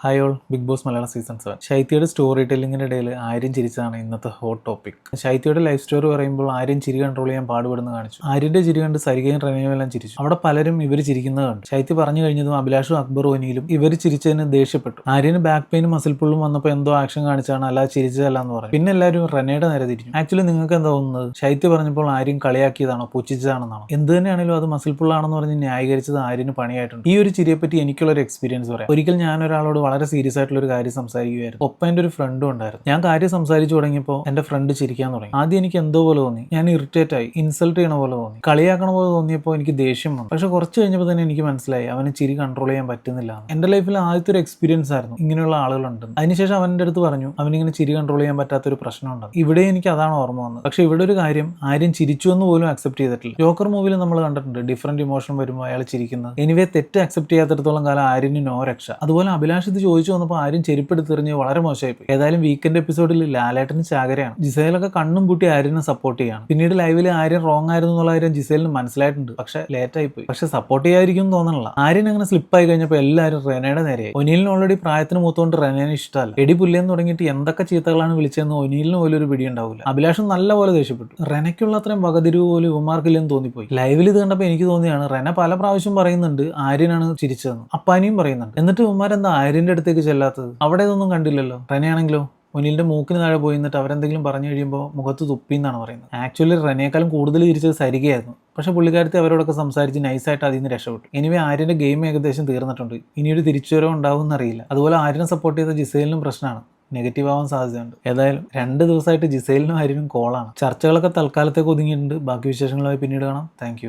Hi all, big boss Malayalam season 7. ശൈത്യയുടെ story ടെല്ലിങ്ങിൻ്റെ ഇടയിൽ ആര്യൻ ചിരിച്ചതാണ് ഇന്നത്തെ ഹോട്ട് ടോപ്പിക്. ശൈത്യയുടെ ലൈഫ് സ്റ്റോറി പറയുമ്പോൾ ആര്യൻ ചിരി കൺട്രോൾ ചെയ്യാൻ പാടുപെടുന്ന കാണിച്ചു. ആര്യന്റെ ചിരി കണ്ട് സരികയും റനയും എല്ലാം ചിരിച്ചു. അവിടെ പലരും ഇവർ ചിരിക്കുന്നത് കണ്ടു. ശൈത്യ പറഞ്ഞു കഴിഞ്ഞതും അഭിലാഷും അക്ബറും ഒനിയിലും ഇവർ ചിരിച്ചതിന് ദേഷ്യപ്പെട്ടു. ആര്യന് ബാക്ക് പെയിനും മസിൽ പുള്ളും വന്നപ്പോൾ എന്തോ ആക്ഷൻ കാണിച്ചാണ്, അല്ലാതെ ചിരിച്ചതല്ല എന്ന് പറഞ്ഞു. പിന്നെ എല്ലാവരും റനയുടെ നേരെ തിരിഞ്ഞു. ആക്ച്വലി നിങ്ങൾക്ക് എന്താ തോന്നുന്നത്? ശൈത്യ പറഞ്ഞപ്പോൾ ആര്യൻ കളിയാക്കിയതാണോ, പുച്ഛിച്ചതാണെന്നാണോ? എന്ത് തന്നെയാണെങ്കിലും അത് മസിൽ പുള്ളാണെന്ന് പറഞ്ഞ് ന്യായീകരിച്ചത് ആര്യന് പണിയായിട്ടുണ്ട്. ഈ ഒരു ചിരിയെ പറ്റി എനിക്കുള്ളൊരു എക്സ്പീരിയൻസ് പറയാം. ഒരിക്കൽ ഞാൻ ഒരാളോട് വളരെ സീരിയസ് ആയിട്ടുള്ള ഒരു കാര്യം സംസാരിക്കുകയായിരുന്നു. ഒപ്പം എൻ്റെ ഒരു ഫ്രണ്ടും ഉണ്ടായിരുന്നു. ഞാൻ കാര്യം സംസാരിച്ചു തുടങ്ങിയപ്പോൾ എൻ്റെ ഫ്രണ്ട് ചിരിക്കാൻ തുടങ്ങി. ആദ്യം എനിക്ക് എന്തോ പോലെ തോന്നി. ഞാൻ ഇറിറ്റേറ്റ് ആയി, ഇൻസൾട്ട് ചെയ്യണ പോലെ തോന്നി, കളിയാക്കണ പോലെ തോന്നിയപ്പോൾ എനിക്ക് ദേഷ്യം വന്നു. പക്ഷെ കുറച്ച് കഴിഞ്ഞപ്പോൾ തന്നെ എനിക്ക് മനസ്സിലായി അവന് ചിരി കൺട്രോൾ ചെയ്യാൻ പറ്റുന്നില്ല. എൻ്റെ ലൈഫിൽ ആദ്യത്തെ ഒരു എക്സ്പീരിയൻസ് ആയിരുന്നു ഇങ്ങനെയുള്ള ആളുകളുണ്ട്. അതിനുശേഷം അവൻ്റെ അടുത്ത് പറഞ്ഞു അവനിങ്ങനെ ചിരി കൺട്രോൾ ചെയ്യാൻ പറ്റാത്തൊരു പ്രശ്നമുണ്ട്. ഇവിടെ എനിക്ക് അതാണ് ഓർമ്മ വന്നത്. പക്ഷെ ഇവിടെ ഒരു കാര്യം, ആരും ചിരിച്ചു എന്ന് പോലും അക്സെപ്റ്റ് ചെയ്തിട്ടില്ല. ജോക്കർ മൂവിയിൽ നമ്മൾ കണ്ടിട്ടുണ്ട് ഡിഫറെന്റ് ഇമോഷൻ വരുമ്പോൾ അയാൾ ചിരിക്കുന്നത്. എനിവേ തെറ്റ് അക്സെപ്റ്റ് ചെയ്യാത്തിടത്തോളം കാലം ആര്യന് നോ രക്ഷ. അതുപോലെ അഭിലാഷ് ഇത് ചോദിച്ചു വന്നപ്പോൾ ആരും ചെരുപ്പെടുത്തെറിഞ്ഞ് വളരെ മോശമായിപ്പോയി. ഏതായാലും വീക്കെൻഡ് എപ്പിസോഡിൽ ലാലേട്ടന് ചാകരയാണ്. ജിസേലൊക്കെ കണ്ണും പൂട്ടി ആര്യനെ സപ്പോർട്ട് ചെയ്യാണ്. പിന്നീട് ലൈവിൽ ആര്യൻ റോങ് ആയിരുന്നു എന്നുള്ള കാര്യം ജിസേലിന് മനസ്സിലായിട്ടുണ്ട്. പക്ഷെ ലേറ്റ് ആയി പോയി. പക്ഷെ സപ്പോർട്ട് ചെയ്യാതിരിക്കും തോന്നണില്ല. ആര്യൻ അങ്ങനെ സ്ലിപ്പായി കഴിഞ്ഞപ്പോൾ എല്ലാവരും റെനയുടെ നേരെയായി. ഒനീലിന് ഓൾറെഡി പ്രായത്തിന് മൂത്തോണ്ട് റെനേനെ ഇഷ്ടമല്ല. എടി പുല്ലേന്ന് തുടങ്ങിയിട്ട് എന്തൊക്കെ ചീത്തകളാണ് വിളിച്ചതെന്ന് ഒനീലിന് പോലും ഒരു പിടി ഉണ്ടാവില്ല. അഭിലാഷും നല്ല പോലെ ദേഷ്യപ്പെട്ടു. റെനയ്ക്കുള്ള അത്രയും വകതിരിവ് പോലും ഇവന്മാർക്കില്ലെന്ന് തോന്നിപ്പോയി. ലൈവിൽ ഇത് കണ്ടപ്പോൾ എനിക്ക് തോന്നിയാണ് റെന പല പ്രാവശ്യം പറയുന്നുണ്ട് ആര്യനാണ് ചിരിച്ചതെന്ന്. അപ്പാനിയും പറയുന്നുണ്ട്. എന്നിട്ട് ഇവന്മാരെന്താ ആര്യന്റെ അടുത്തേക്ക് ചെല്ലാത്തത്? അവിടെ ഇതൊന്നും കണ്ടില്ലല്ലോ. റെനയാണെങ്കിലോ ഒനിലിന്റെ മൂക്കിന് താഴെ പോയി നിന്നിട്ട് അവരെന്തെങ്കിലും പറഞ്ഞു കഴിയുമ്പോൾ മുഖത്ത് തുപ്പി എന്നാണ് പറയുന്നത്. ആക്ച്വലി റെനയേക്കാളും കൂടുതൽ ചിരിച്ചത് സരികയായിരുന്നു. പക്ഷെ പുള്ളിക്കാരത്തെ അവരോടൊക്കെ സംസാരിച്ച് നൈസായിട്ട് അതിൽ നിന്ന് രക്ഷപ്പെട്ടു. എനിവേ ആര്യന്റെ ഗെയിം ഏകദേശം തീർന്നിട്ടുണ്ട്. ഇനിയൊരു തിരിച്ചുവരവ് ഉണ്ടാവും എന്നറിയില്ല. അതുപോലെ ആര്യനെ സപ്പോർട്ട് ചെയ്ത ജിസേലിനും പ്രശ്നമാണ്, നെഗറ്റീവ് ആവാൻ സാധ്യതയുണ്ട്. ഏതായാലും 2 ദിവസമായിട്ട് ജിസേലിനും ആര്യനും കോളാണ്. ചർച്ചകളൊക്കെ തൽക്കാലത്തേക്ക് ഒതുങ്ങിയിട്ടുണ്ട്. ബാക്കി വിശേഷങ്ങളുമായി പിന്നീട് കാണാം. താങ്ക്